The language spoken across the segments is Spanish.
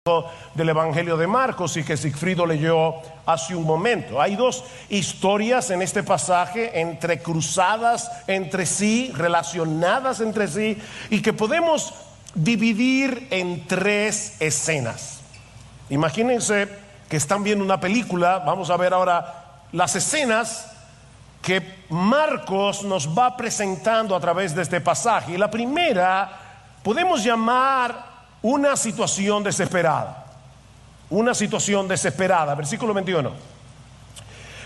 del Evangelio de Marcos y que Sigfrido leyó hace un momento. Hay dos historias en este pasaje entrecruzadas entre sí, relacionadas entre sí, y que podemos dividir en tres escenas. Imagínense que están viendo una película. Vamos a ver ahora las escenas que Marcos nos va presentando a través de este pasaje. Y la primera podemos llamar una situación desesperada. Una situación desesperada. Versículo 21.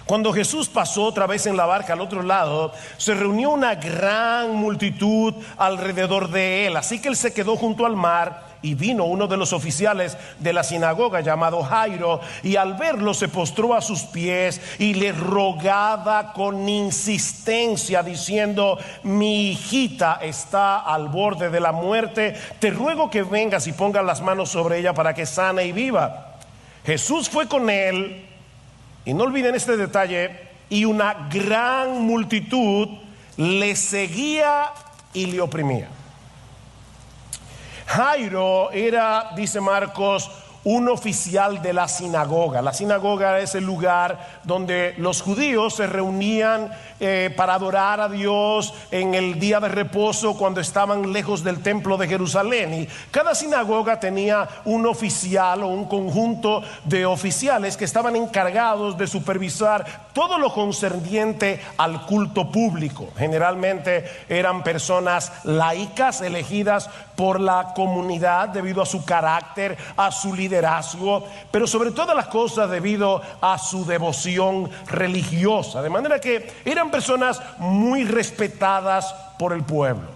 Cuando Jesús pasó otra vez en la barca al otro lado, se reunió una gran multitud alrededor de él. Así que él se quedó junto al mar, y vino uno de los oficiales de la sinagoga llamado Jairo, y al verlo se postró a sus pies y le rogaba con insistencia diciendo: mi hijita está al borde de la muerte, te ruego que vengas y pongas las manos sobre ella para que sane y viva. Jesús fue con él, y no olviden este detalle, y una gran multitud le seguía y le oprimía. Jairo era, dice Marcos, un oficial de la sinagoga. La sinagoga es el lugar donde los judíos se reunían para adorar a Dios en el día de reposo cuando estaban lejos del templo de Jerusalén. Y cada sinagoga tenía un oficial o un conjunto de oficiales que estaban encargados de supervisar todo lo concerniente al culto público. Generalmente eran personas laicas elegidas por la comunidad debido a su carácter, a su liderazgo, pero sobre todas las cosas debido a su devoción religiosa. De manera que eran personas muy respetadas por el pueblo.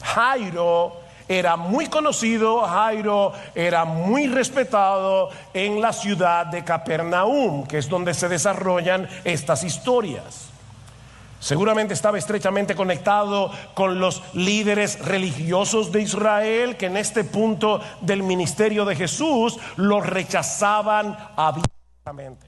Jairo era muy conocido, Jairo era muy respetado en la ciudad de Capernaum, que es donde se desarrollan estas historias. Seguramente estaba estrechamente conectado con los líderes religiosos de Israel, que en este punto del ministerio de Jesús lo rechazaban abiertamente.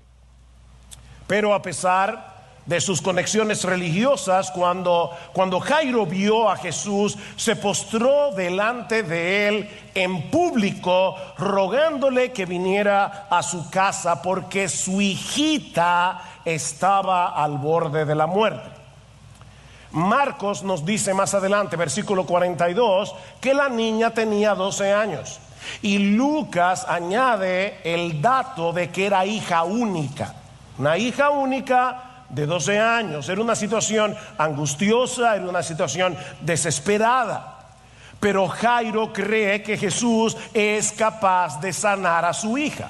Pero a pesar de sus conexiones religiosas, cuando Jairo vio a Jesús, se postró delante de él en público, rogándole que viniera a su casa porque su hijita estaba al borde de la muerte. Marcos nos dice más adelante, versículo 42, que la niña tenía 12 años. Y Lucas añade el dato de que era hija única. Una hija única de 12 años. Era una situación angustiosa, era una situación desesperada. Pero Jairo cree que Jesús es capaz de sanar a su hija.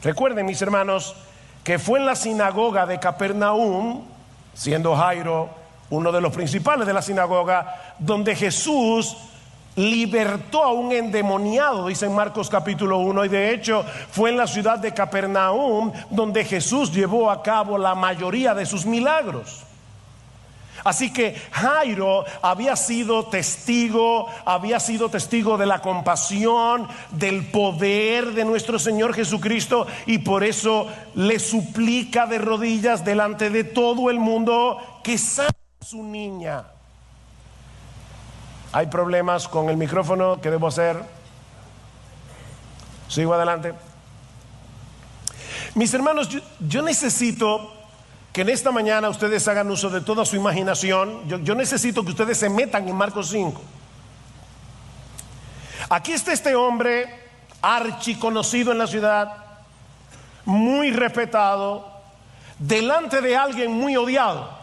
Recuerden, mis hermanos, que fue en la sinagoga de Capernaum, siendo Jairo uno de los principales de la sinagoga, donde Jesús libertó a un endemoniado, dice en Marcos capítulo 1, y de hecho fue en la ciudad de Capernaum donde Jesús llevó a cabo la mayoría de sus milagros. Así que Jairo había sido testigo de la compasión, del poder de nuestro Señor Jesucristo, y por eso le suplica de rodillas delante de todo el mundo que sane a su niña. ¿Hay problemas con el micrófono? ¿Qué debo hacer? Sigo adelante. Mis hermanos, yo necesito que en esta mañana ustedes hagan uso de toda su imaginación. Yo necesito que ustedes se metan en Marcos 5. Aquí está este hombre archiconocido en la ciudad, muy respetado, delante de alguien muy odiado.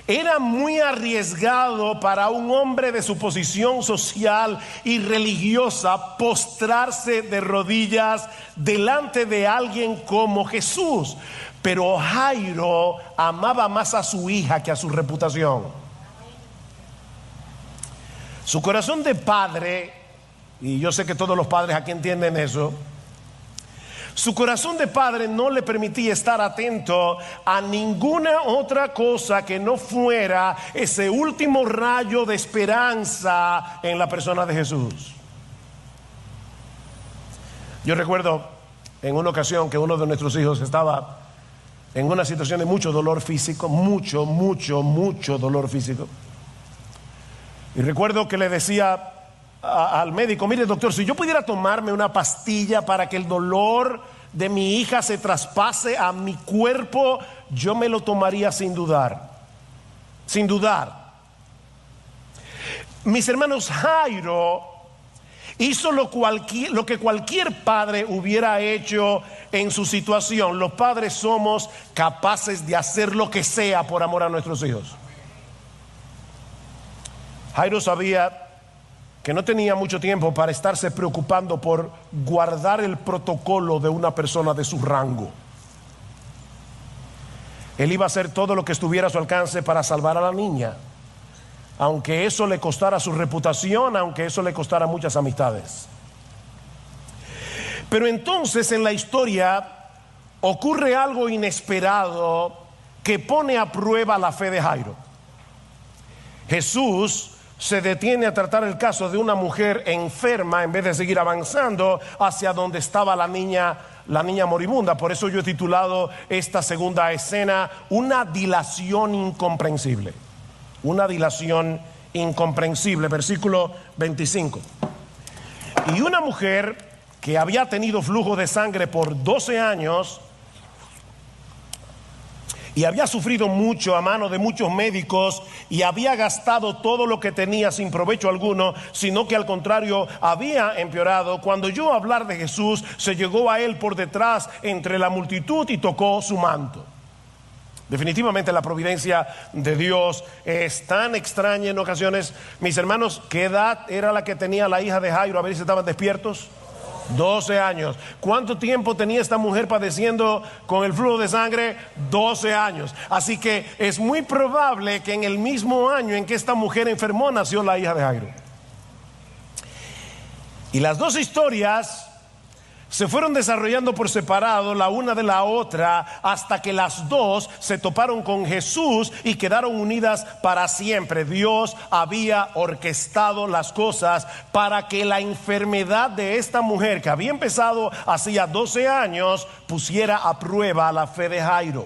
Era muy arriesgado para un hombre de su posición social y religiosa postrarse de rodillas delante de alguien como Jesús. Pero Jairo amaba más a su hija que a su reputación. Su corazón de padre, y yo sé que todos los padres aquí entienden eso, su corazón de padre no le permitía estar atento a ninguna otra cosa que no fuera ese último rayo de esperanza en la persona de Jesús. Yo recuerdo en una ocasión que uno de nuestros hijos estaba en una situación de mucho dolor físico, mucho dolor físico. Y recuerdo que le decía: al médico: mire, doctor, si yo pudiera tomarme una pastilla para que el dolor de mi hija se traspase a mi cuerpo, yo me lo tomaría sin dudar. Sin dudar. Mis hermanos, Jairo hizo lo que cualquier padre hubiera hecho en su situación. Los padres somos capaces de hacer lo que sea por amor a nuestros hijos. Jairo sabía que no tenía mucho tiempo para estarse preocupando por guardar el protocolo de una persona de su rango. Él iba a hacer todo lo que estuviera a su alcance para salvar a la niña, aunque eso le costara su reputación, aunque eso le costara muchas amistades. Pero entonces en la historia ocurre algo inesperado que pone a prueba la fe de Jairo. Jesús se detiene a tratar el caso de una mujer enferma en vez de seguir avanzando hacia donde estaba la niña moribunda. Por eso yo he titulado esta segunda escena una dilación incomprensible. Una dilación incomprensible. Versículo 25. Y una mujer que había tenido flujo de sangre por 12 años y había sufrido mucho a mano de muchos médicos y había gastado todo lo que tenía sin provecho alguno, sino que al contrario había empeorado, cuando oyó hablar de Jesús, se llegó a él por detrás entre la multitud y tocó su manto. Definitivamente la providencia de Dios es tan extraña en ocasiones. Mis hermanos, ¿qué edad era la que tenía la hija de Jairo? A ver si estaban despiertos. 12 años. ¿Cuánto tiempo tenía esta mujer padeciendo con el flujo de sangre? 12 años. Así que es muy probable que en el mismo año en que esta mujer enfermó nació la hija de Jairo. Y las dos historias se fueron desarrollando por separado la una de la otra hasta que las dos se toparon con Jesús y quedaron unidas para siempre. Dios había orquestado las cosas para que la enfermedad de esta mujer, que había empezado hacía 12 años, pusiera a prueba la fe de Jairo.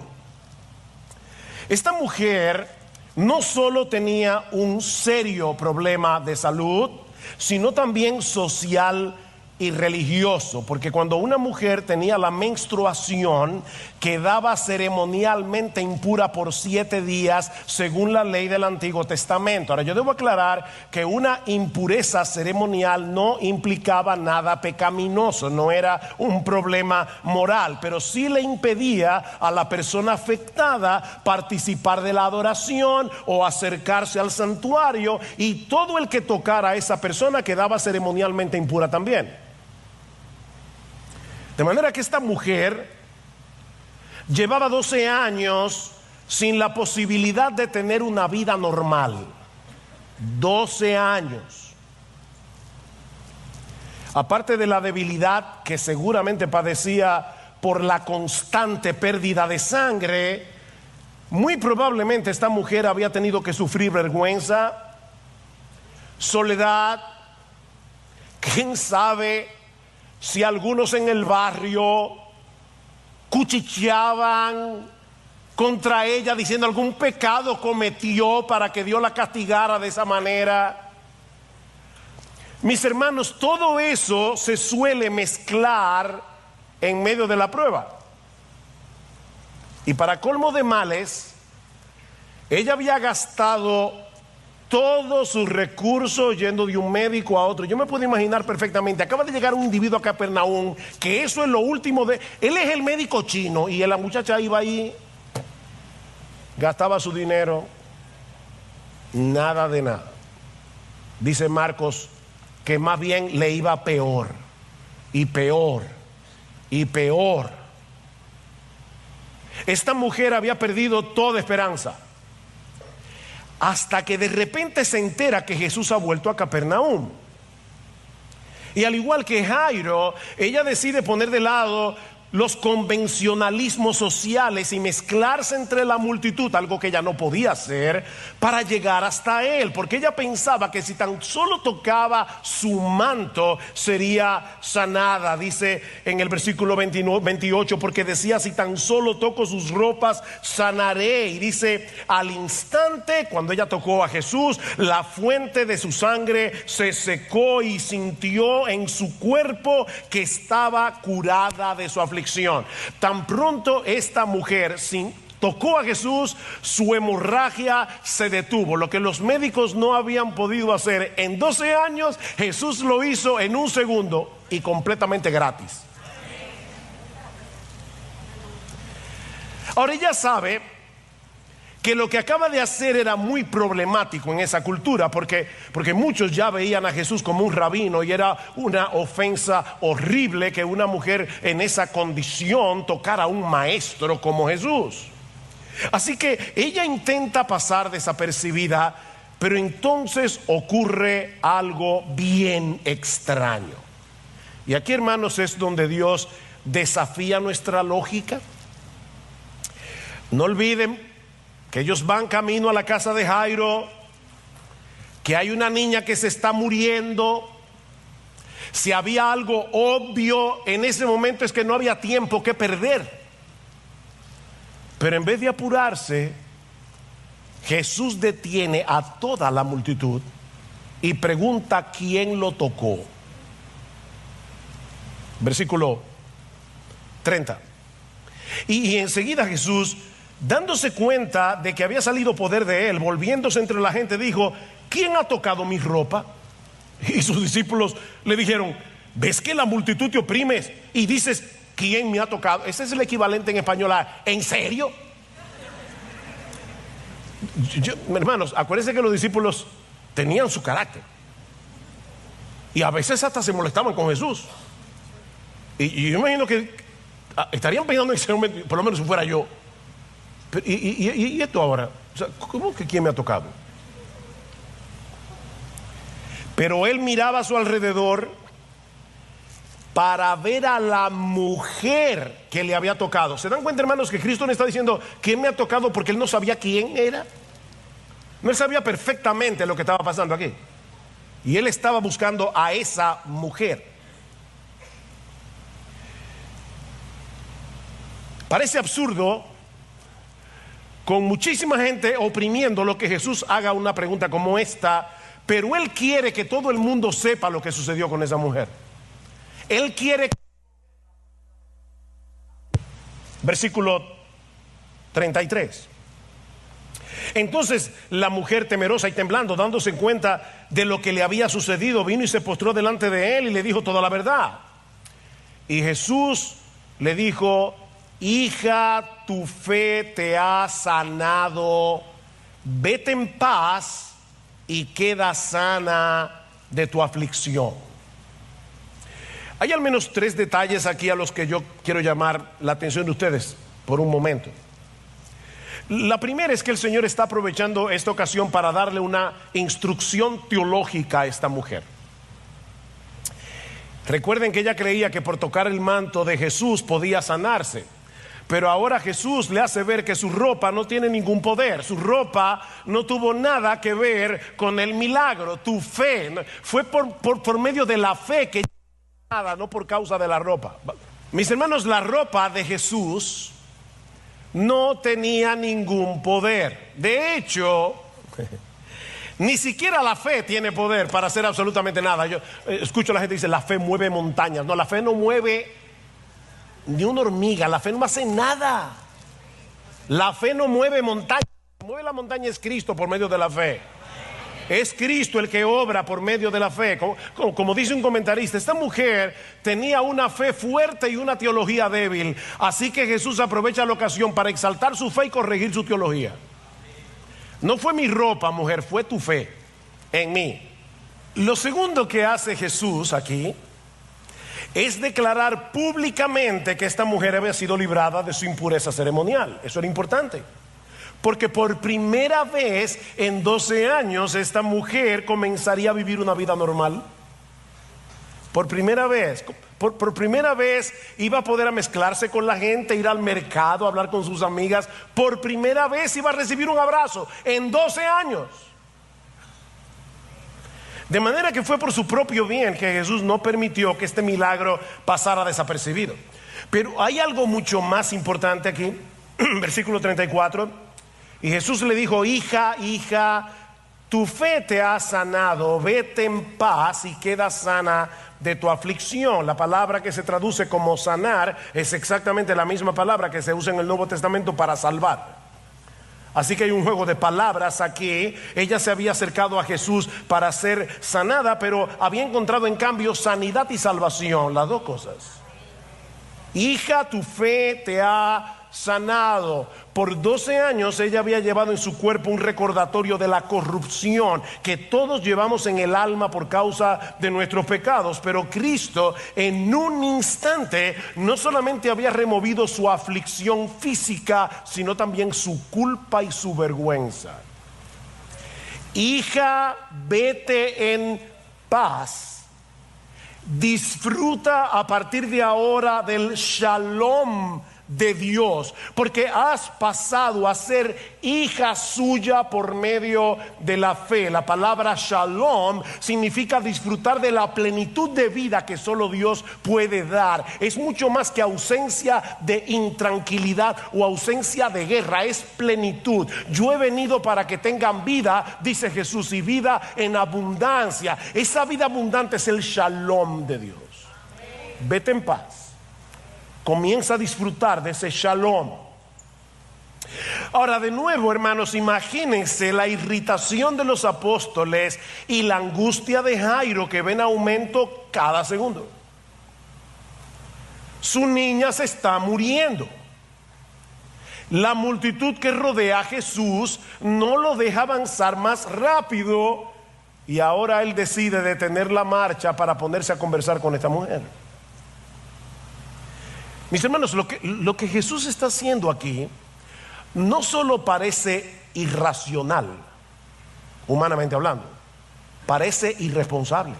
Esta mujer no solo tenía un serio problema de salud, sino también social y religioso, porque cuando una mujer tenía la menstruación quedaba ceremonialmente impura por 7 días según la ley del Antiguo Testamento. Ahora yo debo aclarar que una impureza ceremonial no implicaba nada pecaminoso, no era un problema moral, pero sí le impedía a la persona afectada participar de la adoración o acercarse al santuario, y todo el que tocara a esa persona quedaba ceremonialmente impura también. De manera que esta mujer llevaba 12 años sin la posibilidad de tener una vida normal. 12 años. Aparte de la debilidad que seguramente padecía por la constante pérdida de sangre, muy probablemente esta mujer había tenido que sufrir vergüenza, soledad, quién sabe si algunos en el barrio cuchicheaban contra ella diciendo algún pecado cometió para que Dios la castigara de esa manera. Mis hermanos, todo eso se suele mezclar en medio de la prueba. Y para colmo de males, ella había gastado todos sus recursos yendo de un médico a otro. Yo me puedo imaginar perfectamente. Acaba de llegar un individuo a Capernaum, que eso es lo último de... Él es el médico chino y la muchacha iba ahí, gastaba su dinero, nada de nada. Dice Marcos que más bien le iba peor y peor y peor. Esta mujer había perdido toda esperanza, hasta que de repente se entera que Jesús ha vuelto a Capernaum. Y al igual que Jairo, ella decide poner de lado los convencionalismos sociales y mezclarse entre la multitud, algo que ella no podía hacer, para llegar hasta él, porque ella pensaba que si tan solo tocaba su manto sería sanada. Dice en el versículo 28, porque decía: si tan solo toco sus ropas sanaré. Y dice: al instante, cuando ella tocó a Jesús, la fuente de su sangre se secó y sintió en su cuerpo que estaba curada de su aflicción. Tan pronto esta mujer tocó a Jesús, su hemorragia se detuvo. Lo que los médicos no habían podido hacer en 12 años, Jesús lo hizo en un segundo y completamente gratis. Ahora ella sabe que lo que acaba de hacer era muy problemático en esa cultura, porque muchos ya veían a Jesús como un rabino, y era una ofensa horrible que una mujer en esa condición tocara a un maestro como Jesús. Así que ella intenta pasar desapercibida, pero entonces ocurre algo bien extraño. Y aquí, hermanos, es donde Dios desafía nuestra lógica. No olviden que ellos van camino a la casa de Jairo, que hay una niña que se está muriendo. Si había algo obvio en ese momento, es que no había tiempo que perder. Pero en vez de apurarse, Jesús detiene a toda la multitud y pregunta quién lo tocó. Versículo 30. Y enseguida Jesús, dándose cuenta de que había salido poder de él, volviéndose entre la gente, dijo: ¿quién ha tocado mi ropa? Y sus discípulos le dijeron: ¿ves que la multitud te oprimes y dices quién me ha tocado? Ese es el equivalente en español a ¿en serio? Hermanos, acuérdense que los discípulos tenían su carácter y a veces hasta se molestaban con Jesús. Y yo imagino que estarían pensando en ese momento, por lo menos si fuera yo. ¿Y esto ahora? O sea, ¿cómo que quién me ha tocado? Pero él miraba a su alrededor para ver a la mujer que le había tocado. ¿Se dan cuenta, hermanos, que Cristo no está diciendo quién me ha tocado porque él no sabía quién era? No, él sabía perfectamente lo que estaba pasando aquí. Y él estaba buscando a esa mujer. Parece absurdo, con muchísima gente oprimiendo, lo que Jesús haga una pregunta como esta, pero él quiere que todo el mundo sepa lo que sucedió con esa mujer. Él quiere. Versículo 33. Entonces la mujer, temerosa y temblando, dándose cuenta de lo que le había sucedido, vino y se postró delante de él y le dijo toda la verdad. Y Jesús le dijo: hija, tu fe te ha sanado, vete en paz y queda sana de tu aflicción. Hay al menos 3 detalles aquí a los que yo quiero llamar la atención de ustedes por un momento. La primera es que el Señor está aprovechando esta ocasión para darle una instrucción teológica a esta mujer. Recuerden que ella creía que por tocar el manto de Jesús podía sanarse, pero ahora Jesús le hace ver que su ropa no tiene ningún poder. Su ropa no tuvo nada que ver con el milagro. Tu fe fue por medio de la fe que nada, no por causa de la ropa. Mis hermanos, la ropa de Jesús no tenía ningún poder. De hecho, ni siquiera la fe tiene poder para hacer absolutamente nada. Yo escucho a la gente que dice: la fe mueve montañas. No, la fe no mueve ni una hormiga. La fe no hace nada. La fe no mueve montañas. Lo que mueve la montaña es Cristo por medio de la fe. Es Cristo el que obra por medio de la fe. Como dice un comentarista, esta mujer tenía una fe fuerte y una teología débil. Así que Jesús aprovecha la ocasión para exaltar su fe y corregir su teología. No fue mi ropa, mujer, fue tu fe en mí. Lo segundo que hace Jesús aquí es declarar públicamente que esta mujer había sido librada de su impureza ceremonial. Eso era importante, porque por primera vez en 12 años esta mujer comenzaría a vivir una vida normal. Por primera vez, por primera vez iba a poder mezclarse con la gente, ir al mercado, hablar con sus amigas. Por primera vez iba a recibir un abrazo en 12 años. De manera que fue por su propio bien que Jesús no permitió que este milagro pasara desapercibido. Pero hay algo mucho más importante aquí. Versículo 34. Y Jesús le dijo: hija, tu fe te ha sanado, vete en paz y queda sana de tu aflicción. La palabra que se traduce como sanar es exactamente la misma palabra que se usa en el Nuevo Testamento para salvar. Así que hay un juego de palabras aquí. Ella se había acercado a Jesús para ser sanada, pero había encontrado en cambio sanidad y salvación, las dos cosas. Hija, tu fe te ha sanado. Por 12 años ella había llevado en su cuerpo un recordatorio de la corrupción que todos llevamos en el alma por causa de nuestros pecados. Pero Cristo en un instante no solamente había removido su aflicción física, sino también su culpa y su vergüenza. Hija, vete en paz. Disfruta a partir de ahora del shalom de Dios, porque has pasado a ser hija suya por medio de la fe. La palabra shalom significa disfrutar de la plenitud de vida que solo Dios puede dar. Es mucho más que ausencia de intranquilidad o ausencia de guerra, es plenitud. Yo he venido para que tengan vida, dice Jesús, y vida en abundancia. Esa vida abundante es el shalom de Dios. Vete en paz. Comienza a disfrutar de ese shalom. Ahora, de nuevo, hermanos, imagínense la irritación de los apóstoles y la angustia de Jairo, que ven aumento cada segundo. Su niña se está muriendo. La multitud que rodea a Jesús no lo deja avanzar más rápido, y ahora él decide detener la marcha para ponerse a conversar con esta mujer. Mis hermanos, lo que Jesús está haciendo aquí no solo parece irracional, humanamente hablando, parece irresponsable.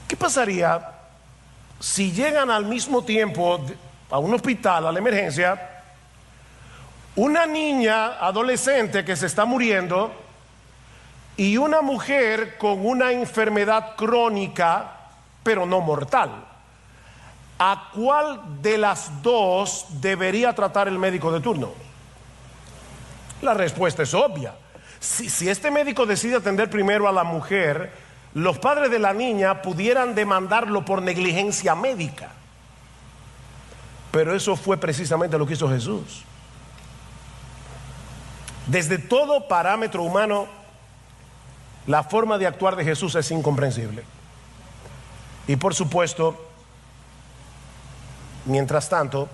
¿Qué pasaría si llegan al mismo tiempo a un hospital, a la emergencia, una niña adolescente que se está muriendo y una mujer con una enfermedad crónica pero no mortal? ¿A cuál de las dos debería tratar el médico de turno? La respuesta es obvia. Si este médico decide atender primero a la mujer, los padres de la niña pudieran demandarlo por negligencia médica. Pero eso fue precisamente lo que hizo Jesús. Desde todo parámetro humano, la forma de actuar de Jesús es incomprensible. Y por supuesto, mientras tanto,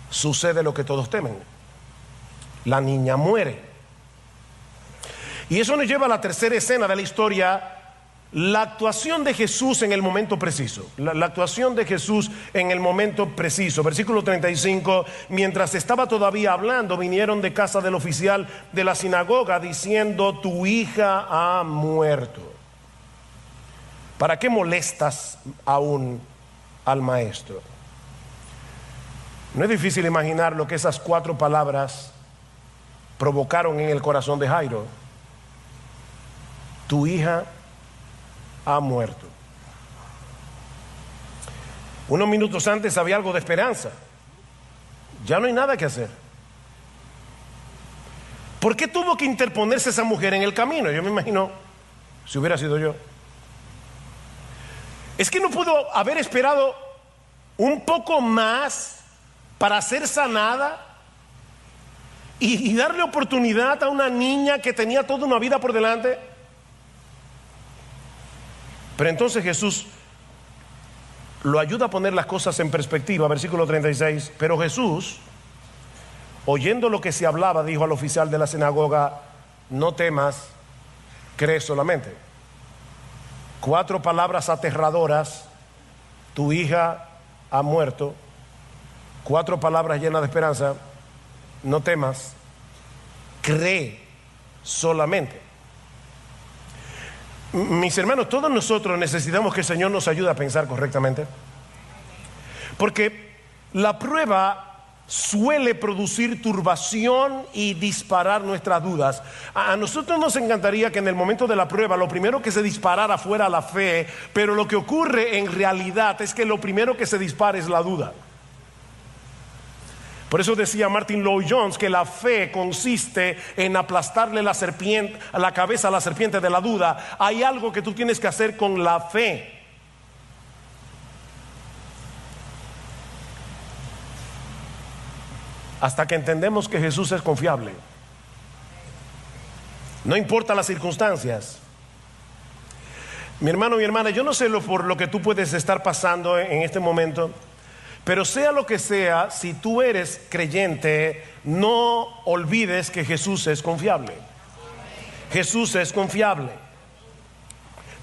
sucede lo que todos temen. La niña muere. Y eso nos lleva a la tercera escena de la historia, la actuación de Jesús en el momento preciso. La actuación de Jesús en el momento preciso. Versículo 35, mientras estaba todavía hablando, vinieron de casa del oficial de la sinagoga diciendo: tu hija ha muerto. ¿Para qué molestas aún al maestro? No es difícil imaginar lo que esas 4 palabras provocaron en el corazón de Jairo. Tu hija ha muerto. Unos minutos antes había algo de esperanza. Ya no hay nada que hacer. ¿Por qué tuvo que interponerse esa mujer en el camino? Yo me imagino, si hubiera sido yo, es que no pudo haber esperado un poco más para ser sanada y darle oportunidad a una niña que tenía toda una vida por delante. Pero entonces Jesús lo ayuda a poner las cosas en perspectiva. Versículo 36. Pero Jesús, oyendo lo que se hablaba, dijo al oficial de la sinagoga: no temas, cree solamente. 4 palabras aterradoras: tu hija ha muerto. 4 palabras llenas de esperanza: no temas, cree solamente. Mis hermanos, todos nosotros necesitamos que el Señor nos ayude a pensar correctamente, porque la prueba suele producir turbación y disparar nuestras dudas. A nosotros nos encantaría que en el momento de la prueba lo primero que se disparara fuera la fe, pero lo que ocurre en realidad es que lo primero que se dispara es la duda. Por eso decía Martin Lloyd-Jones que la fe consiste en aplastarle la cabeza a la serpiente de la duda. Hay algo que tú tienes que hacer con la fe. Hasta que entendemos que Jesús es confiable. No importa las circunstancias. Mi hermano, mi hermana, yo no sé por lo que tú puedes estar pasando en este momento, pero sea lo que sea, si tú eres creyente, no olvides que Jesús es confiable. Jesús es confiable.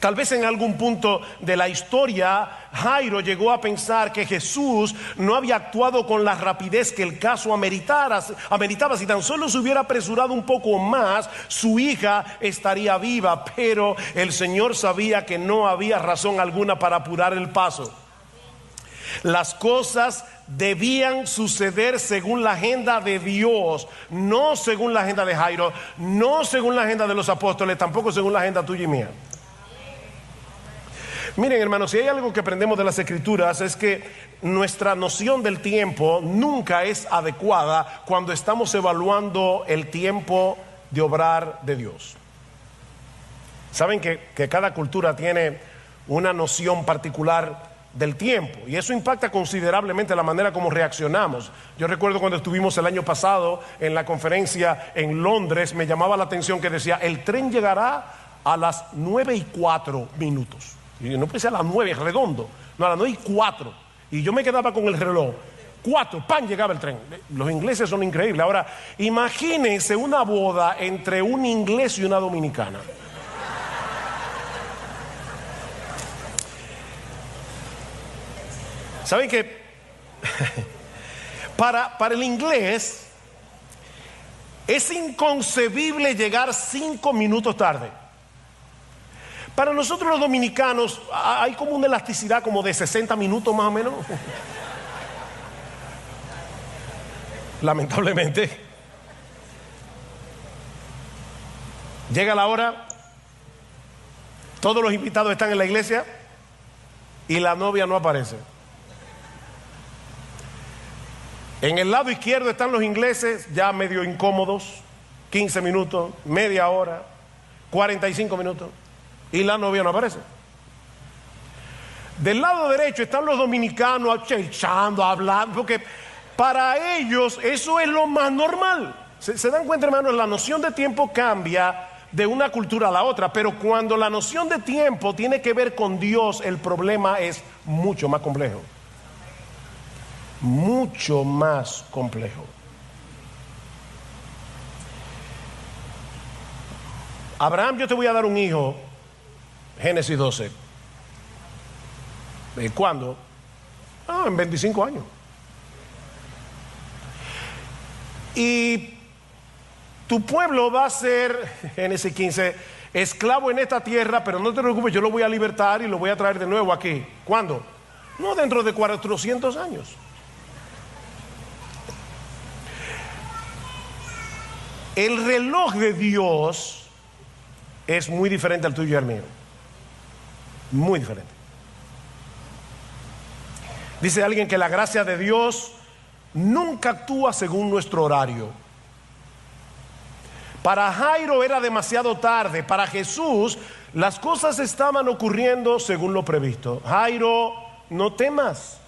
Tal vez en algún punto de la historia, Jairo llegó a pensar que Jesús no había actuado con la rapidez que el caso ameritaba. Si tan solo se hubiera apresurado un poco más, su hija estaría viva. Pero el Señor sabía que no había razón alguna para apurar el paso. Las cosas debían suceder según la agenda de Dios, no según la agenda de Jairo, no según la agenda de los apóstoles, tampoco según la agenda tuya y mía. Miren, hermanos, si hay algo que aprendemos de las Escrituras es que nuestra noción del tiempo nunca es adecuada cuando estamos evaluando el tiempo de obrar de Dios. Saben que cada cultura tiene una noción particular del tiempo, y eso impacta considerablemente la manera como reaccionamos. Yo recuerdo cuando estuvimos el año pasado en la conferencia en Londres, me llamaba la atención que decía: el tren llegará a las 9:04. Y no pensé a las 9 redondo, no, a las 9:04. Y yo me quedaba con el reloj 4, ¡pam!, llegaba el tren. Los ingleses son increíbles. Ahora imagínense una boda entre un inglés y una dominicana. ¿Saben que para el inglés es inconcebible llegar 5 minutos tarde? Para nosotros los dominicanos hay como una elasticidad como de 60 minutos más o menos. Lamentablemente. Llega la hora, todos los invitados están en la iglesia y la novia no aparece. En el lado izquierdo están los ingleses ya medio incómodos, 15 minutos, media hora, 45 minutos, y la novia no aparece. Del lado derecho están los dominicanos echando, hablando, porque para ellos eso es lo más normal. ¿Se dan cuenta, hermanos? La noción de tiempo cambia de una cultura a la otra, pero cuando la noción de tiempo tiene que ver con Dios, el problema es mucho más complejo. Mucho más complejo. Abraham, yo te voy a dar un hijo, Génesis 12. ¿Cuándo? En 25 años. Y tu pueblo va a ser, Génesis 15, esclavo en esta tierra, pero no te preocupes, yo lo voy a libertar y lo voy a traer de nuevo aquí. ¿Cuándo? No, dentro de 400 años. El reloj de Dios es muy diferente al tuyo y al mío. Muy diferente. Dice alguien que la gracia de Dios nunca actúa según nuestro horario. Para Jairo era demasiado tarde. Para Jesús las cosas estaban ocurriendo según lo previsto. Jairo, no temas.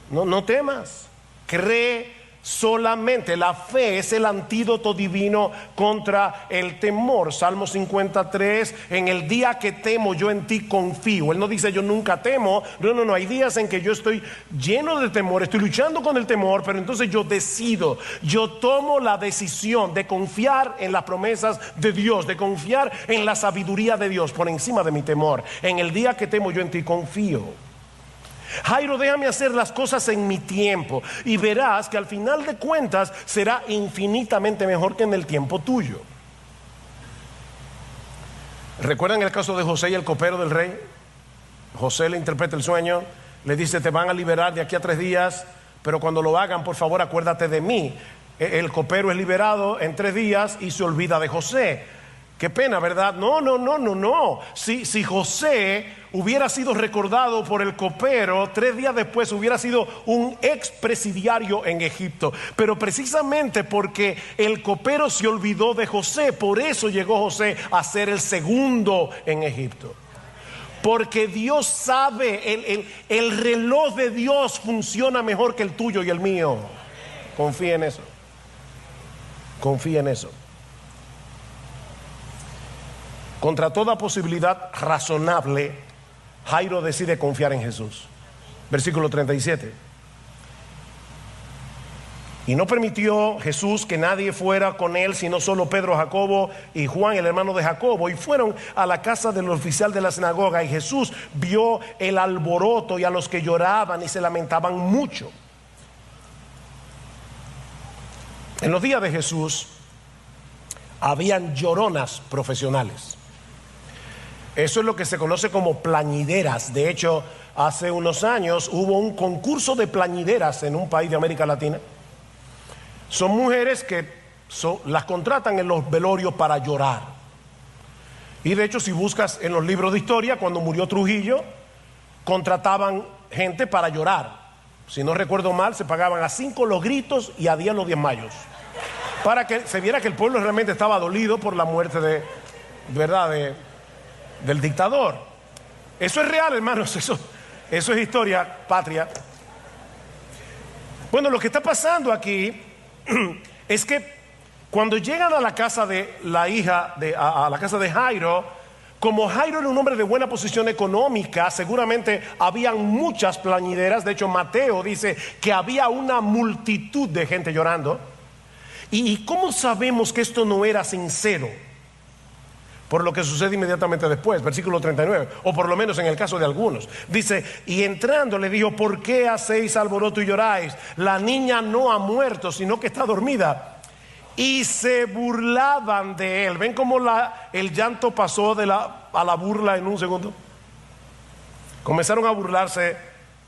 No temas. Cree solamente. La fe es el antídoto divino contra el temor. Salmo 53, en el día que temo yo en ti confío. Él no dice yo nunca temo. No, hay días en que yo estoy lleno de temor, estoy luchando con el temor, pero entonces yo decido, yo tomo la decisión de confiar en las promesas de Dios, de confiar en la sabiduría de Dios por encima de mi temor. En el día que temo yo en ti confío. Jairo, déjame hacer las cosas en mi tiempo y verás que al final de cuentas será infinitamente mejor que en el tiempo tuyo. ¿Recuerdan el caso de José y el copero del rey? José le interpreta el sueño, le dice: te van a liberar de aquí a 3 días, pero cuando lo hagan, por favor, acuérdate de mí. El copero es liberado en 3 días y se olvida de José. Qué pena, ¿verdad? No. Si José hubiera sido recordado por el copero, 3 días después hubiera sido un expresidiario en Egipto. Pero precisamente porque el copero se olvidó de José, por eso llegó José a ser el segundo en Egipto. Porque Dios sabe, el reloj de Dios funciona mejor que el tuyo y el mío. Confía en eso. Confía en eso. Contra toda posibilidad razonable, Jairo decide confiar en Jesús. Versículo 37. Y no permitió Jesús que nadie fuera con él, sino solo Pedro, Jacobo y Juan, el hermano de Jacobo. Y fueron a la casa del oficial de la sinagoga. Y Jesús vio el alboroto y a los que lloraban y se lamentaban mucho. En los días de Jesús habían lloronas profesionales. Eso es lo que se conoce como plañideras. De hecho, hace unos años hubo un concurso de plañideras en un país de América Latina. Son mujeres que las contratan en los velorios para llorar. Y de hecho, si buscas en los libros de historia, cuando murió Trujillo, contrataban gente para llorar. Si no recuerdo mal, se pagaban a 5 los gritos y a 10 los desmayos, para que se viera que el pueblo realmente estaba dolido por la muerte del dictador. Eso es real, hermanos. Eso es historia patria. Bueno, lo que está pasando aquí es que cuando llegan a la casa de la hija a la casa de Jairo, como Jairo era un hombre de buena posición económica, seguramente habían muchas plañideras. De hecho, Mateo dice que había una multitud de gente llorando. ¿Y cómo sabemos que esto no era sincero? Por lo que sucede inmediatamente después, versículo 39, o por lo menos en el caso de algunos. Dice: y entrando le dijo: ¿por qué hacéis alboroto y lloráis? La niña no ha muerto, sino que está dormida. Y se burlaban de él. ¿Ven cómo el llanto pasó a la burla en un segundo? Comenzaron a burlarse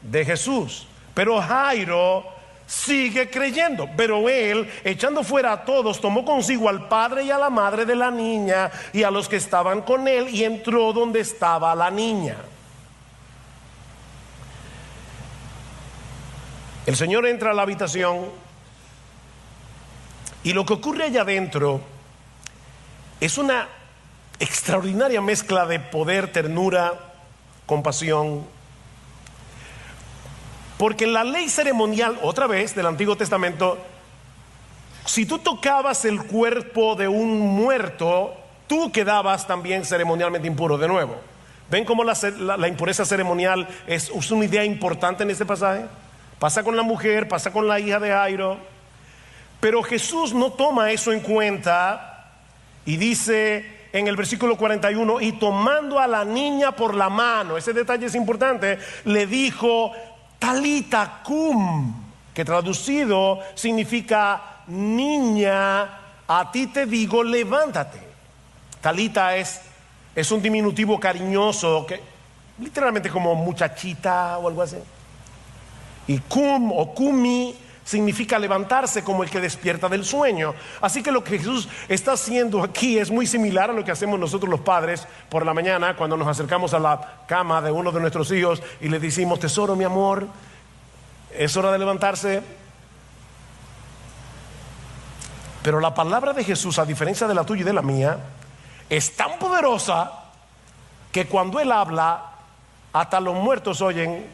de Jesús. Pero Jairo sigue creyendo. Pero él, echando fuera a todos, tomó consigo al padre y a la madre de la niña y a los que estaban con él, y entró donde estaba la niña. El Señor entra a la habitación, y lo que ocurre allá adentro es una extraordinaria mezcla de poder, ternura, compasión. Porque en la ley ceremonial, otra vez, del Antiguo Testamento, si tú tocabas el cuerpo de un muerto, tú quedabas también ceremonialmente impuro de nuevo. ¿Ven cómo la impureza ceremonial es una idea importante en este pasaje? Pasa con la mujer, pasa con la hija de Jairo. Pero Jesús no toma eso en cuenta y dice en el versículo 41: y tomando a la niña por la mano, ese detalle es importante, le dijo: Talita cum, que traducido significa: niña, a ti te digo, levántate. Talita es un diminutivo cariñoso, que literalmente como muchachita o algo así. Y cum o cumi significa levantarse, como el que despierta del sueño. Así que lo que Jesús está haciendo aquí es muy similar a lo que hacemos nosotros los padres por la mañana, cuando nos acercamos a la cama de uno de nuestros hijos y le decimos: tesoro, mi amor, es hora de levantarse. Pero la palabra de Jesús, a diferencia de la tuya y de la mía, es tan poderosa que cuando Él habla, hasta los muertos oyen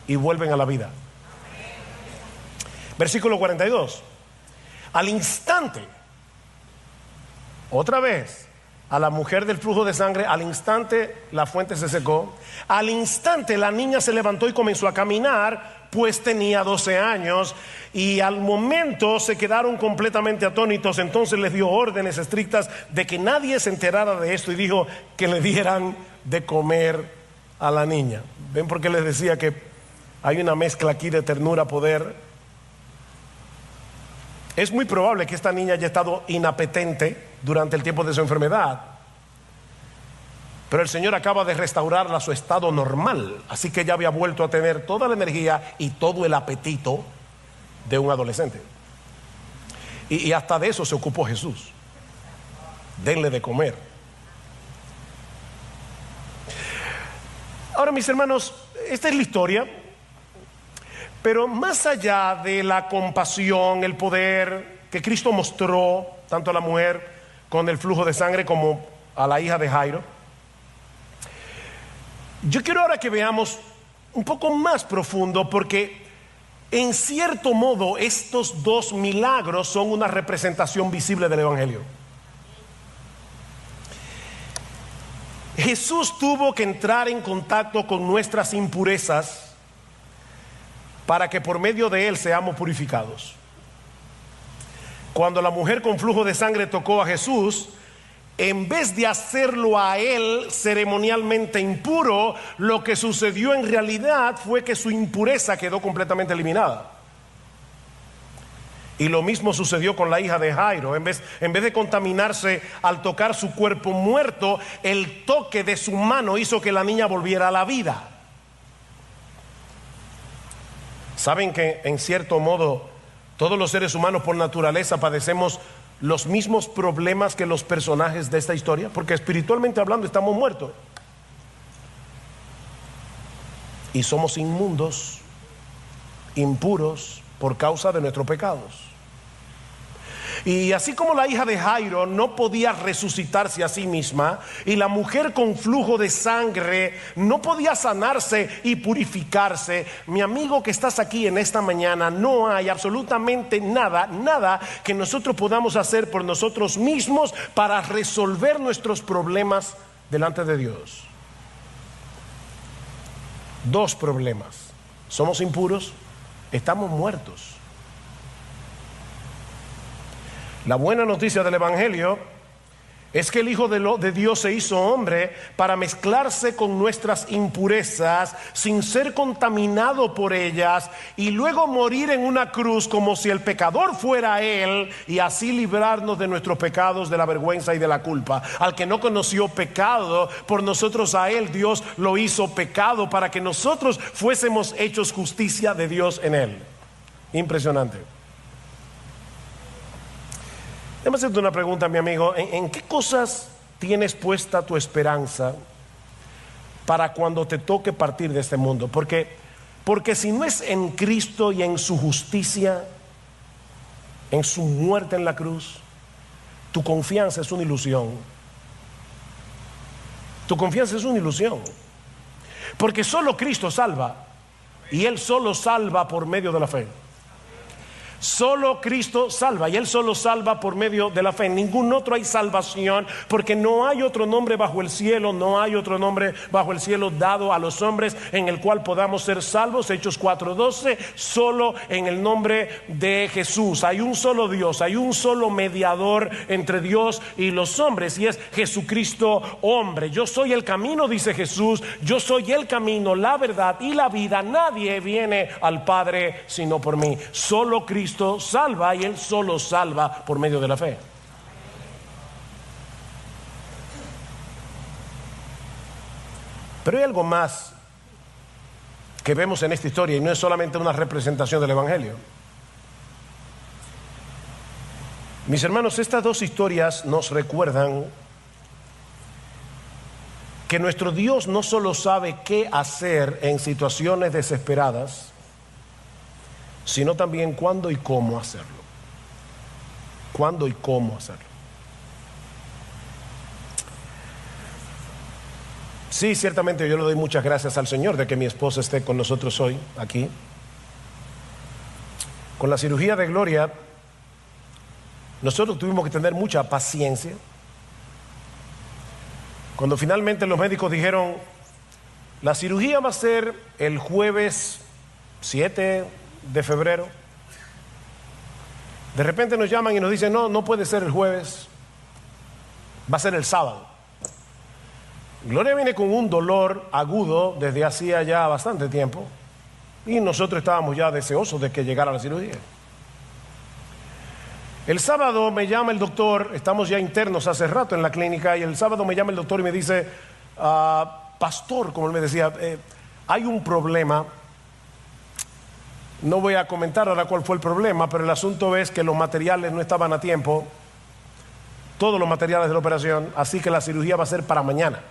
y vuelven a la vida. Versículo 42. Al instante, otra vez, a la mujer del flujo de sangre, al instante la fuente se secó. Al instante la niña se levantó y comenzó a caminar, pues tenía 12 años. Y al momento se quedaron completamente atónitos. Entonces les dio órdenes estrictas de que nadie se enterara de esto, y dijo que le dieran de comer a la niña. ¿Ven por qué les decía que hay una mezcla aquí de ternura, poder? Es muy probable que esta niña haya estado inapetente durante el tiempo de su enfermedad. Pero el Señor acaba de restaurarla a su estado normal, así que ella había vuelto a tener toda la energía y todo el apetito de un adolescente. Y hasta de eso se ocupó Jesús. Denle de comer. Ahora, mis hermanos, esta es la historia, pero más allá de la compasión, el poder que Cristo mostró tanto a la mujer con el flujo de sangre como a la hija de Jairo, yo quiero ahora que veamos un poco más profundo, porque en cierto modo estos dos milagros son una representación visible del Evangelio. Jesús tuvo que entrar en contacto con nuestras impurezas para que por medio de Él seamos purificados. Cuando la mujer con flujo de sangre tocó a Jesús, en vez de hacerlo a Él ceremonialmente impuro, lo que sucedió en realidad fue que su impureza quedó completamente eliminada. Y lo mismo sucedió con la hija de Jairo. En vez de contaminarse al tocar su cuerpo muerto, el toque de su mano hizo que la niña volviera a la vida. ¿Saben que en cierto modo todos los seres humanos por naturaleza padecemos los mismos problemas que los personajes de esta historia? Porque espiritualmente hablando estamos muertos y somos inmundos, impuros por causa de nuestros pecados. Y así como la hija de Jairo no podía resucitarse a sí misma, y la mujer con flujo de sangre no podía sanarse y purificarse, mi amigo que estás aquí en esta mañana, no hay absolutamente nada que nosotros podamos hacer por nosotros mismos para resolver nuestros problemas delante de Dios. Dos problemas: somos impuros, estamos muertos. La buena noticia del Evangelio es que el Hijo de Dios se hizo hombre para mezclarse con nuestras impurezas sin ser contaminado por ellas, y luego morir en una cruz como si el pecador fuera Él, y así librarnos de nuestros pecados, de la vergüenza y de la culpa. Al que no conoció pecado, por nosotros a Él Dios lo hizo pecado, para que nosotros fuésemos hechos justicia de Dios en Él. Impresionante. Déjame hacerte una pregunta, mi amigo. ¿En qué cosas tienes puesta tu esperanza para cuando te toque partir de este mundo? Porque si no es en Cristo y en su justicia, en su muerte en la cruz, tu confianza es una ilusión. Tu confianza es una ilusión. Porque solo Cristo salva, y Él solo salva por medio de la fe. Solo Cristo salva, y Él solo salva por medio de la fe. En ningún otro hay salvación, porque no hay otro nombre bajo el cielo, no hay otro nombre bajo el cielo dado a los hombres en el cual podamos ser salvos. Hechos 4:12, solo en el nombre de Jesús. Hay un solo Dios, hay un solo mediador entre Dios y los hombres, y es Jesucristo hombre. Yo soy el camino, dice Jesús, yo soy el camino, la verdad y la vida. Nadie viene al Padre sino por mí. Solo Cristo salva, y Él solo salva por medio de la fe. Pero hay algo más que vemos en esta historia, y no es solamente una representación del Evangelio. Mis hermanos, estas dos historias nos recuerdan que nuestro Dios no solo sabe qué hacer en situaciones desesperadas, sino también cuándo y cómo hacerlo. Cuándo y cómo hacerlo. Sí, ciertamente yo le doy muchas gracias al Señor de que mi esposa esté con nosotros hoy, aquí. Con la cirugía de Gloria, nosotros tuvimos que tener mucha paciencia. Cuando finalmente los médicos dijeron, la cirugía va a ser el jueves 7 de febrero, de repente nos llaman y nos dicen, no puede ser el jueves, va a ser el sábado. Gloria viene con un dolor agudo desde hacía ya bastante tiempo, y nosotros estábamos ya deseosos de que llegara la cirugía. El sábado me llama el doctor, estamos ya internos hace rato en la clínica, y el sábado me llama el doctor y me dice, pastor, como él me decía, hay un problema. No voy a comentar ahora cuál fue el problema, pero el asunto es que los materiales no estaban a tiempo, todos los materiales de la operación, así que la cirugía va a ser para mañana.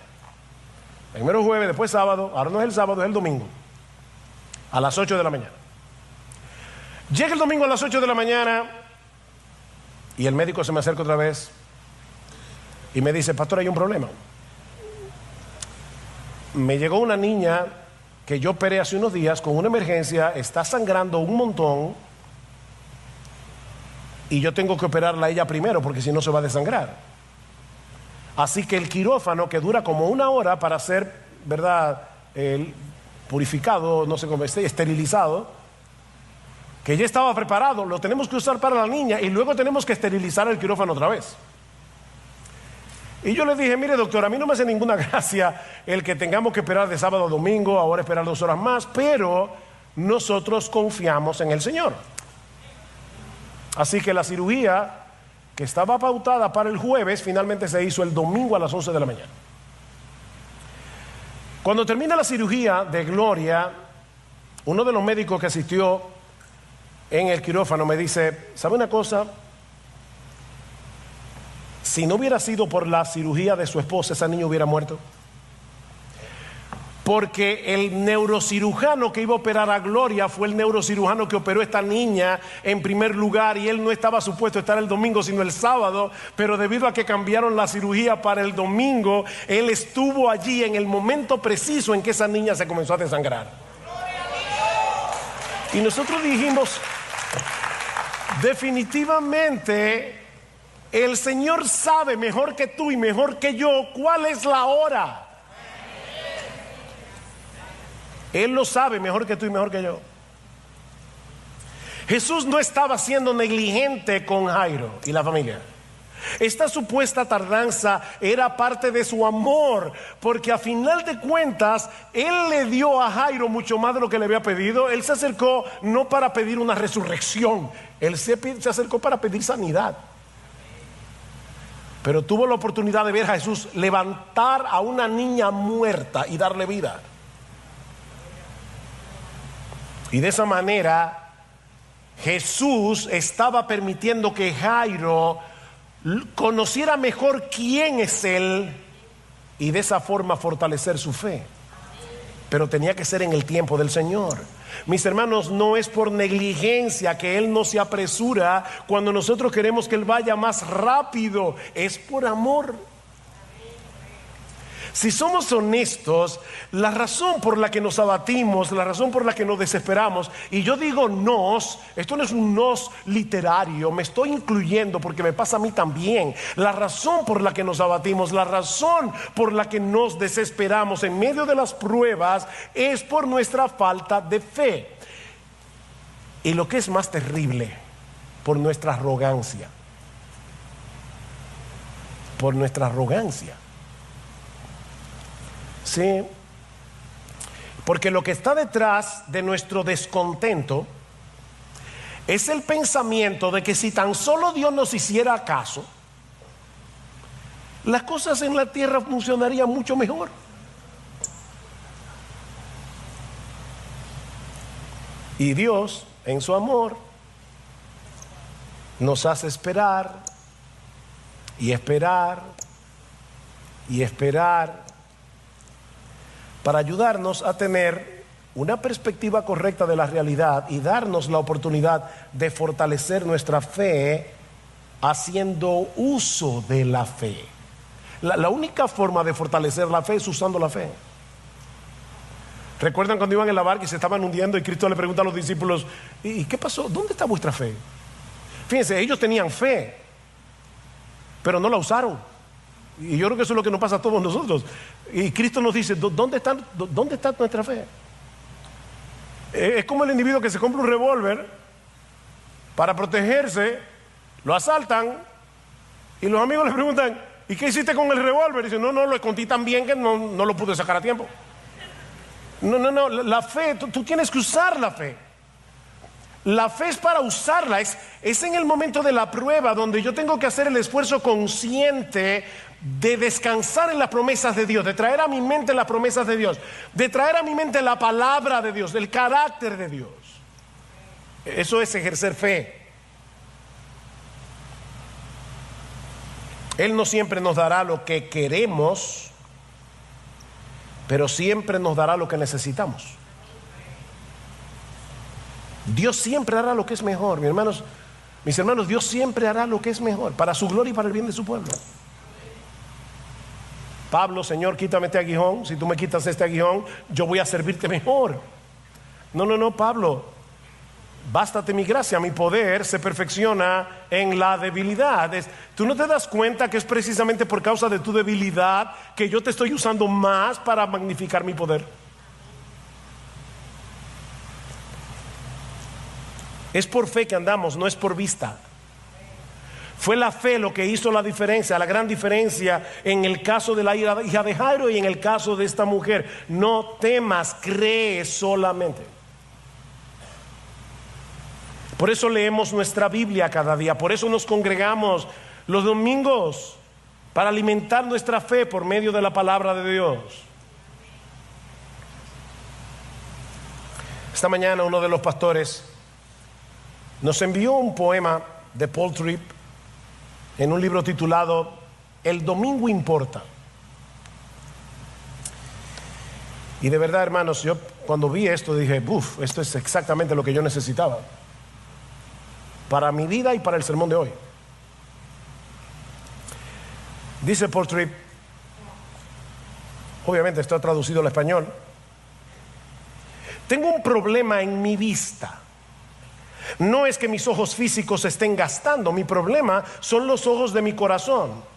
Primero jueves, después sábado, ahora no es el sábado, es el domingo, a las 8 de la mañana. Llega el domingo a las 8 de la mañana y el médico se me acerca otra vez y me dice: pastor, hay un problema. Me llegó una niña que yo operé hace unos días con una emergencia, está sangrando un montón y yo tengo que operarla a ella primero porque si no se va a desangrar. Así que el quirófano, que dura como 1 hora para ser, ¿verdad?, purificado, no sé cómo esté, esterilizado, que ya estaba preparado, lo tenemos que usar para la niña y luego tenemos que esterilizar el quirófano otra vez. Y yo le dije: mire, doctor, a mí no me hace ninguna gracia el que tengamos que esperar de sábado a domingo, ahora esperar 2 horas más, pero nosotros confiamos en el Señor. Así que la cirugía, que estaba pautada para el jueves, finalmente se hizo el domingo a las 11 de la mañana. Cuando termina la cirugía de Gloria, uno de los médicos que asistió en el quirófano me dice: ¿sabe una cosa? Si no hubiera sido por la cirugía de su esposa, esa niña hubiera muerto. Porque el neurocirujano que iba a operar a Gloria fue el neurocirujano que operó a esta niña en primer lugar, y él no estaba supuesto a estar el domingo sino el sábado, pero debido a que cambiaron la cirugía para el domingo, él estuvo allí en el momento preciso en que esa niña se comenzó a desangrar. Y nosotros dijimos: definitivamente el Señor sabe mejor que tú y mejor que yo cuál es la hora. Él lo sabe mejor que tú y mejor que yo. Jesús no estaba siendo negligente con Jairo y la familia. Esta supuesta tardanza era parte de su amor, porque a final de cuentas Él le dio a Jairo mucho más de lo que le había pedido. Él se acercó no para pedir una resurrección, Él se acercó para pedir sanidad. Pero tuvo la oportunidad de ver a Jesús levantar a una niña muerta y darle vida. Y de esa manera Jesús estaba permitiendo que Jairo conociera mejor quién es Él y de esa forma fortalecer su fe. Pero tenía que ser en el tiempo del Señor. Mis hermanos, no es por negligencia que Él no se apresura cuando nosotros queremos que Él vaya más rápido, es por amor. Si somos honestos, la razón por la que nos abatimos, la razón por la que nos desesperamos, y yo digo nos, esto no es un nos literario, me estoy incluyendo porque me pasa a mí también. La razón por la que nos abatimos, la razón por la que nos desesperamos en medio de las pruebas es por nuestra falta de fe. Y lo que es más terrible, por nuestra arrogancia. Por nuestra arrogancia. Sí, porque lo que está detrás de nuestro descontento es el pensamiento de que si tan solo Dios nos hiciera caso, las cosas en la tierra funcionarían mucho mejor. Y Dios, en su amor, nos hace esperar y esperar y esperar, para ayudarnos a tener una perspectiva correcta de la realidad y darnos la oportunidad de fortalecer nuestra fe haciendo uso de la fe. La única forma de fortalecer la fe es usando la fe. ¿Recuerdan cuando iban en la barca y se estaban hundiendo y Cristo le pregunta a los discípulos: ¿y qué pasó? ¿Dónde está vuestra fe? Fíjense, ellos tenían fe, pero no la usaron. Y yo creo que eso es lo que nos pasa a todos nosotros. Y Cristo nos dice: ¿dónde está nuestra fe? Es como el individuo que se compra un revólver para protegerse, lo asaltan y los amigos le preguntan: ¿y qué hiciste con el revólver? Y dice: no, lo escondí tan bien que no lo pude sacar a tiempo. No, la fe, tú tienes que usar la fe. La fe es para usarla, es Es en el momento de la prueba donde yo tengo que hacer el esfuerzo consciente de descansar en las promesas de Dios, de traer a mi mente las promesas de Dios, de traer a mi mente la palabra de Dios, el carácter de Dios. Eso es ejercer fe. Él no siempre nos dará lo que queremos, pero siempre nos dará lo que necesitamos. Dios siempre hará lo que es mejor, mis hermanos, Dios siempre hará lo que es mejor, para su gloria y para el bien de su pueblo. Pablo, Señor, quítame este aguijón. Si tú me quitas este aguijón, yo voy a servirte mejor. No, Pablo, bástate mi gracia, mi poder se perfecciona en la debilidad. Tú no te das cuenta que es precisamente por causa de tu debilidad que yo te estoy usando más para magnificar mi poder. Es por fe que andamos, no es por vista. Fue la fe lo que hizo la diferencia, la gran diferencia en el caso de la hija de Jairo y en el caso de esta mujer. No temas, cree solamente. Por eso leemos nuestra Biblia cada día, por eso nos congregamos los domingos para alimentar nuestra fe por medio de la palabra de Dios. Esta mañana uno de los pastores nos envió un poema de Paul Tripp en un libro titulado El domingo importa. Y de verdad, hermanos, yo cuando vi esto dije, esto es exactamente lo que yo necesitaba para mi vida y para el sermón de hoy. Dice Paul Tripp, obviamente está traducido al español: tengo un problema en mi vista. No es que mis ojos físicos se estén gastando, mi problema son los ojos de mi corazón.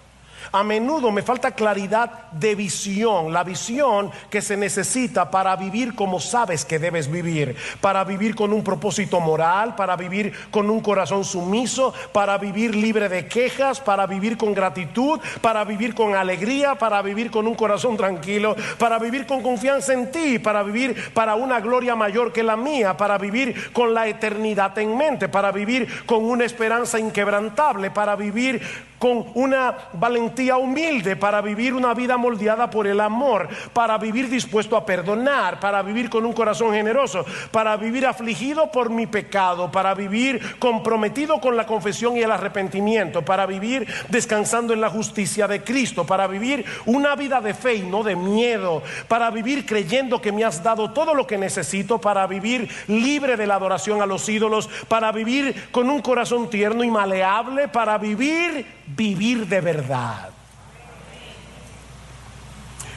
A menudo me falta claridad de visión, la visión que se necesita para vivir como sabes que debes vivir, para vivir con un propósito moral, para vivir con un corazón sumiso, para vivir libre de quejas, para vivir con gratitud, para vivir con alegría, para vivir con un corazón tranquilo, para vivir con confianza en ti, para vivir para una gloria mayor que la mía, para vivir con la eternidad en mente, para vivir con una esperanza inquebrantable, para vivir con una valentía humilde, para vivir una vida moldeada por el amor, para vivir dispuesto a perdonar, para vivir con un corazón generoso, para vivir afligido por mi pecado, para vivir comprometido con la confesión y el arrepentimiento, para vivir descansando en la justicia de Cristo, para vivir una vida de fe y no de miedo, para vivir creyendo que me has dado todo lo que necesito, para vivir libre de la adoración a los ídolos, para vivir con un corazón tierno y maleable, para vivir de verdad.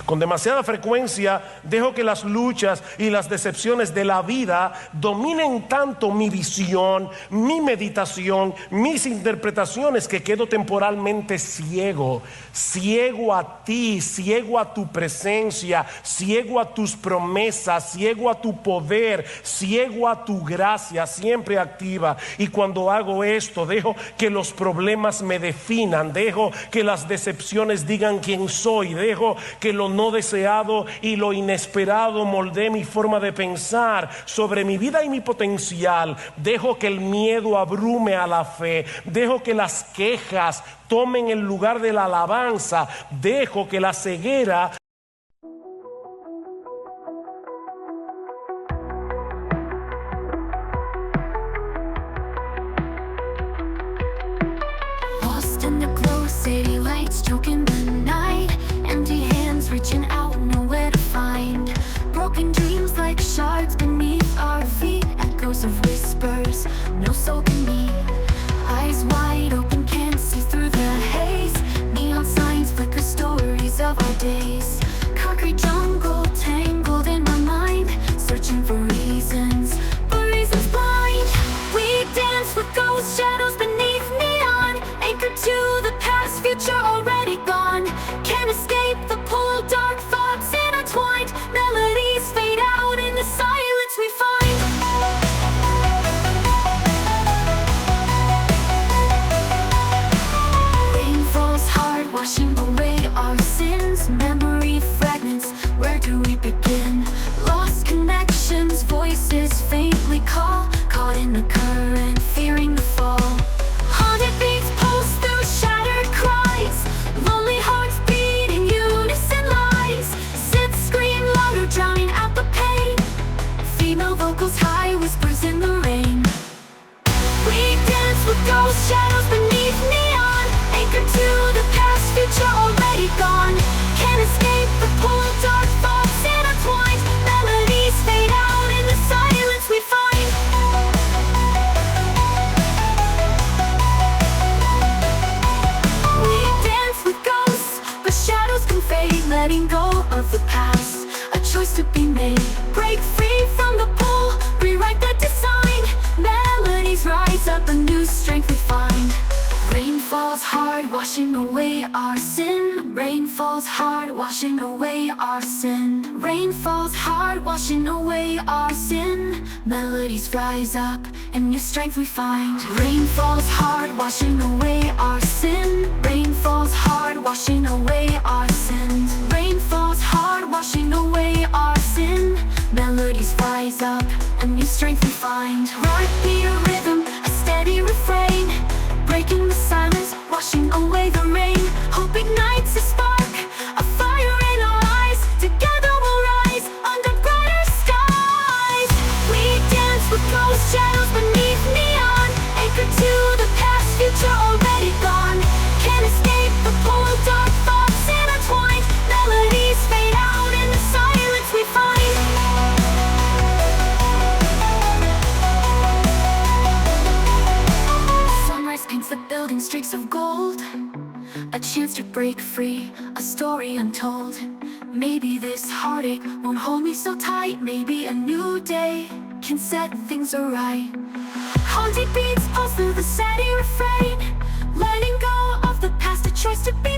Con demasiada frecuencia dejo que las luchas y las decepciones de la vida dominen tanto mi visión, mi meditación, mis interpretaciones, que quedo temporalmente ciego a ti, ciego a tu presencia, ciego a tus promesas, ciego a tu poder, ciego a tu gracia siempre activa. Y cuando hago esto, dejo que los problemas me definan, dejo que las decepciones digan quién soy, dejo que lo no deseado y lo inesperado moldee mi forma de pensar sobre mi vida y mi potencial. Dejo que el miedo abrume a la fe, dejo que las quejas tomen el lugar de la alabanza, dejo que la ceguera reaching out, nowhere to find. Broken dreams like shards beneath our feet. Echoes of whispers, no soul can be. Eyes wide open, can't see through the haze. Neon signs flicker, stories of our days. goes high, whispers in the rain. We dance with ghost shadows beneath neon, anchored to the past, future already gone. Can't escape the pull, dark thoughts intertwined. Melodies fade out in the silence we find. We dance with ghosts, but shadows can fade, letting go of the past. A choice to be made. Break free from the pull, rewrite the design. Melodies rise up, a new strength we find. Rain falls hard, washing away our sin. Rain falls hard, washing away our sin. Rain falls hard, washing away our sin. Melodies rise up, and new strength we find. Rain falls hard, washing away our sin. Rain falls hard, washing away our sins. Rain falls hard, washing away our sin. Melodies rise up, and new strength we find. Heartbeat, a rhythm, a steady refrain, breaking the silence, washing away the rain. Hope ignites a spark, a fire in our eyes. Together we'll rise under brighter skies. We dance with ghost shadows beneath neon, anchored to the past, future already gone. Can't escape the pull, dark thoughts intertwined. Melodies fade out in the silence we find. Sunrise paints the building streaks of gold, a chance to break free, a story untold. Maybe this heartache won't hold me so tight. Maybe a new day can set things right. Haunted beats pulse through the steady refrain, letting go of the past, a choice to be